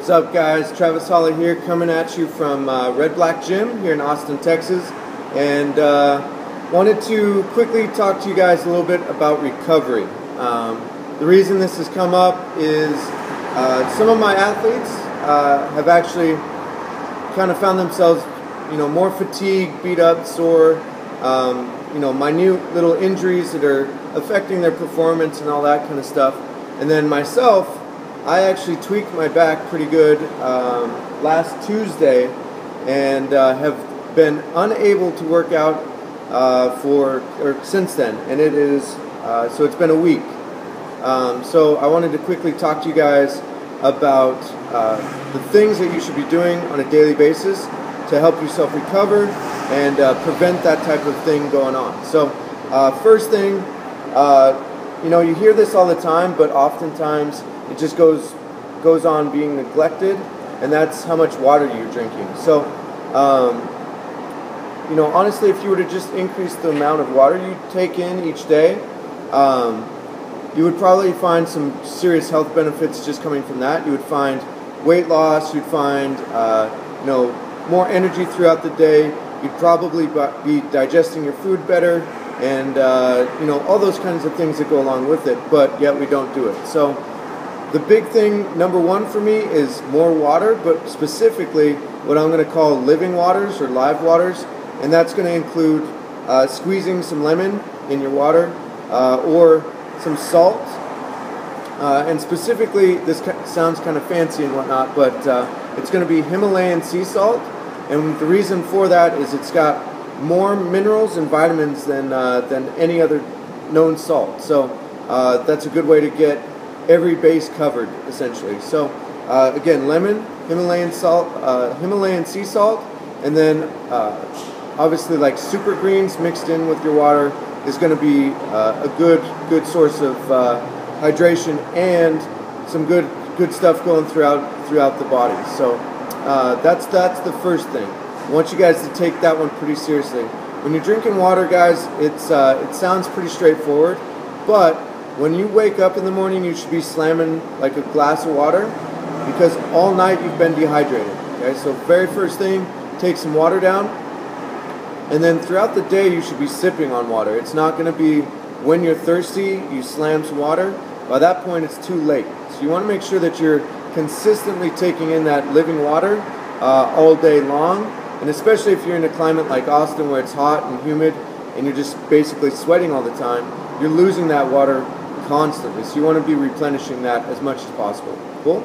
What's up, guys? Travis Holley here, coming at you from Red Black Gym here in Austin, Texas, and wanted to quickly talk to you guys a little bit about recovery. The reason this has come up is some of my athletes have actually kind of found themselves, more fatigued, beat up, sore, minute little injuries that are affecting their performance and all that kind of stuff. And then myself, I actually tweaked my back pretty good last Tuesday and have been unable to work out since then, and it is so it's been a week. So I wanted to quickly talk to you guys about the things that you should be doing on a daily basis to help yourself recover and prevent that type of thing going on. So first thing, you hear this all the time, but oftentimes it just goes on being neglected, and that's how much water you're drinking. So, honestly, if you were to just increase the amount of water you take in each day, you would probably find some serious health benefits just coming from that. You would find weight loss, you'd find, more energy throughout the day, you'd probably be digesting your food better, and, all those kinds of things that go along with it, but yet we don't do it. So the big thing, number one for me, is more water, but specifically what I'm going to call living waters or live waters, and that's going to include squeezing some lemon in your water or some salt. And specifically, this sounds kind of fancy and whatnot, but it's going to be Himalayan sea salt, and the reason for that is it's got more minerals and vitamins than any other known salt. So that's a good way to get every base covered, essentially. So again, lemon, Himalayan salt, Himalayan sea salt, and then obviously like super greens mixed in with your water is going to be a good source of hydration and some good stuff going throughout the body. So that's the first thing. I want you guys to take that one pretty seriously. When you're drinking water, guys, it sounds pretty straightforward, but when you wake up in the morning, you should be slamming like a glass of water, because all night you've been dehydrated. Okay, so very first thing, take some water down, and then throughout the day you should be sipping on water. It's not going to be when you're thirsty, you slam some water. By that point, it's too late. So you want to make sure that you're consistently taking in that living water all day long, and especially if you're in a climate like Austin where it's hot and humid and you're just basically sweating all the time, you're losing that water constantly, so you want to be replenishing that as much as possible. Cool?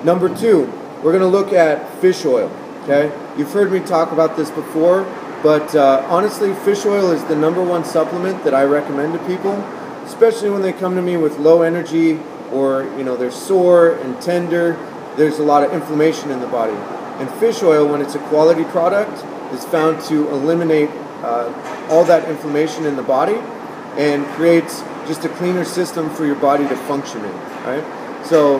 Number two, we're going to look at fish oil. Okay, you've heard me talk about this before, but honestly, fish oil is the number one supplement that I recommend to people, especially when they come to me with low energy, or they're sore and tender. There's a lot of inflammation in the body, and fish oil, when it's a quality product, is found to eliminate all that inflammation in the body and creates just a cleaner system for your body to function in, right? So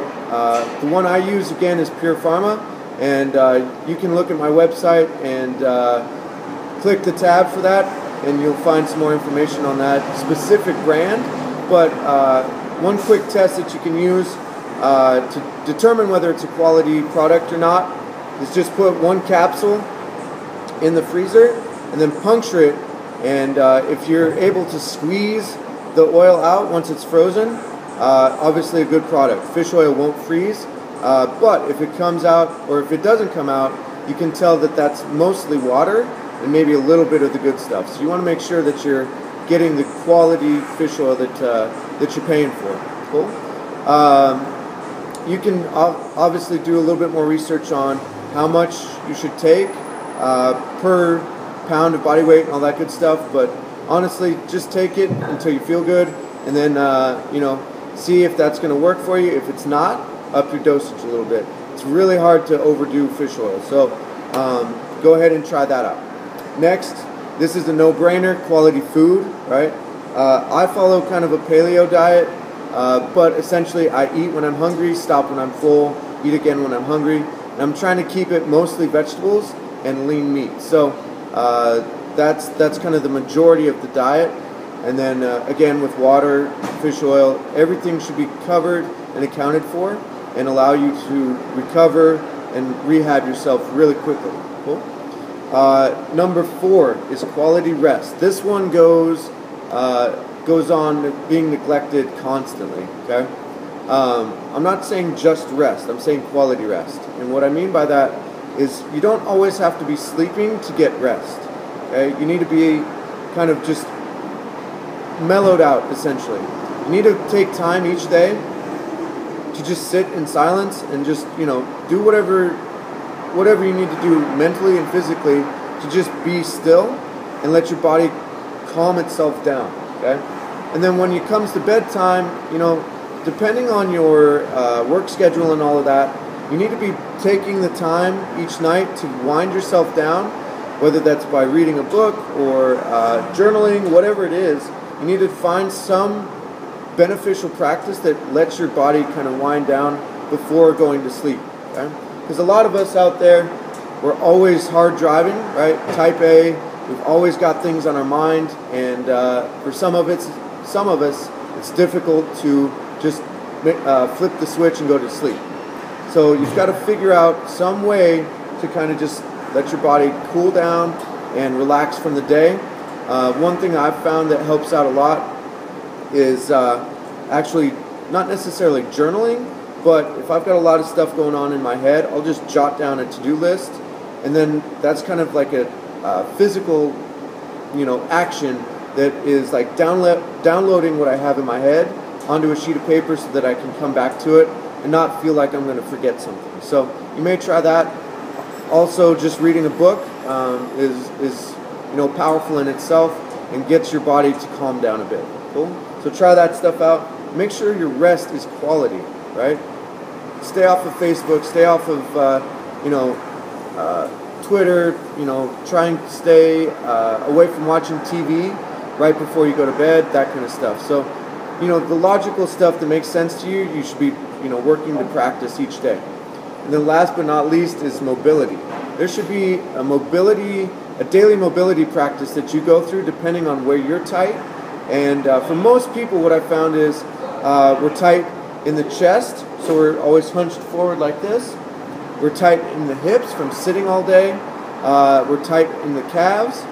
the one I use, again, is Pure Pharma, and you can look at my website and click the tab for that, and you'll find some more information on that specific brand. But one quick test that you can use to determine whether it's a quality product or not is just put one capsule in the freezer and then puncture it, and if you're able to squeeze the oil out once it's frozen, obviously a good product. Fish oil won't freeze, but if it comes out, or if it doesn't come out, you can tell that that's mostly water and maybe a little bit of the good stuff. So you want to make sure that you're getting the quality fish oil that you're paying for. Cool. You can obviously do a little bit more research on how much you should take per pound of body weight and all that good stuff, but honestly, just take it until you feel good, and then see if that's going to work for you. If it's not, up your dosage a little bit. It's really hard to overdo fish oil, so go ahead and try that out. Next, this is a no-brainer, quality food, right? I follow kind of a paleo diet, but essentially I eat when I'm hungry, stop when I'm full, eat again when I'm hungry, and I'm trying to keep it mostly vegetables and lean meat. So that's kind of the majority of the diet. And then again, with water, fish oil, everything should be covered and accounted for. and allow you to recover and rehab yourself really quickly. Cool. Number 4 is quality rest. This one goes on being neglected constantly. Okay. I'm not saying just rest. I'm saying quality rest. And what I mean by that is you don't always have to be sleeping to get rest. Okay. You need to be kind of just mellowed out, essentially. You need to take time each day to just sit in silence and just, do whatever you need to do mentally and physically to just be still and let your body calm itself down, okay? And then when it comes to bedtime, depending on your work schedule and all of that, you need to be taking the time each night to wind yourself down, whether that's by reading a book or journaling, whatever it is. You need to find some beneficial practice that lets your body kind of wind down before going to sleep, okay? Because a lot of us out there, we're always hard driving, right? Type A, we've always got things on our mind, and for some of us, it's difficult to just flip the switch and go to sleep. So you've got to figure out some way to kind of just let your body cool down and relax from the day. One thing I've found that helps out a lot is actually not necessarily journaling, but if I've got a lot of stuff going on in my head, I'll just jot down a to-do list, and then that's kind of like a physical, action that is like downloading what I have in my head onto a sheet of paper so that I can come back to it and not feel like I'm going to forget something. So you may try that. Also, just reading a book is powerful in itself and gets your body to calm down a bit. Cool. So try that stuff out. Make sure your rest is quality, right? Stay off of Facebook. Stay off of Twitter. Try and stay away from watching TV right before you go to bed. That kind of stuff. So, the logical stuff that makes sense to you, you should be working to practice each day. And then last but not least is mobility. There should be a daily mobility practice that you go through depending on where you're tight. And for most people, what I found is we're tight in the chest, so we're always hunched forward like this. We're tight in the hips from sitting all day. We're tight in the calves.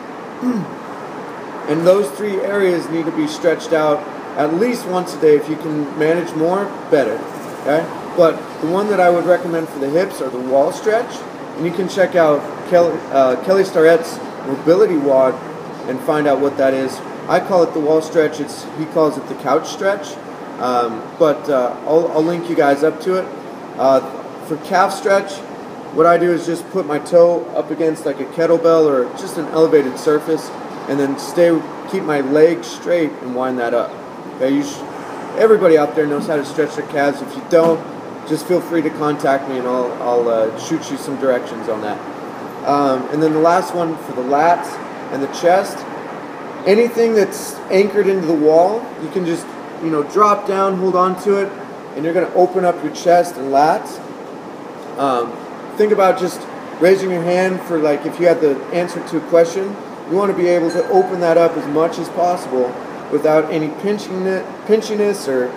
And those 3 areas need to be stretched out at least once a day. If you can manage more, better. Okay? But the one that I would recommend for the hips are the wall stretch. And you can check out Kelly Starrett's mobility WOD and find out what that is. I call it the wall stretch. He calls it the couch stretch. But I'll link you guys up to it. For calf stretch, what I do is just put my toe up against like a kettlebell or just an elevated surface, and then keep my legs straight and wind that up. Okay, everybody out there knows how to stretch their calves. If you don't, just feel free to contact me and I'll shoot you some directions on that. And then the last one for the lats and the chest, anything that's anchored into the wall, you can just drop down, hold on to it, and you're going to open up your chest and lats. Think about just raising your hand for like if you had the answer to a question. You want to be able to open that up as much as possible without any pinchiness or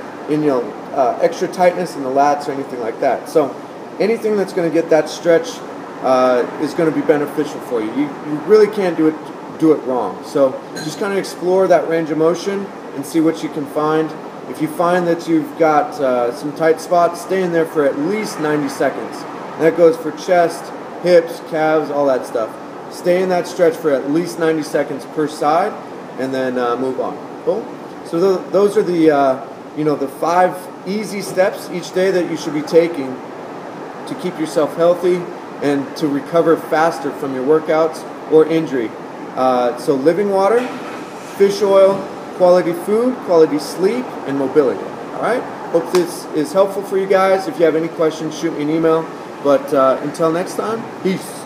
extra tightness in the lats or anything like that. So anything that's going to get that stretch is going to be beneficial for you. You really can't do it wrong. So just kind of explore that range of motion and see what you can find. If you find that you've got some tight spots, stay in there for at least 90 seconds. And that goes for chest, hips, calves, all that stuff. Stay in that stretch for at least 90 seconds per side, and then move on. Cool? So those are the 5 easy steps each day that you should be taking to keep yourself healthy and to recover faster from your workouts or injury. So living water, fish oil, quality food, quality sleep, and mobility. All right? Hope this is helpful for you guys. If you have any questions, shoot me an email. But until next time, peace.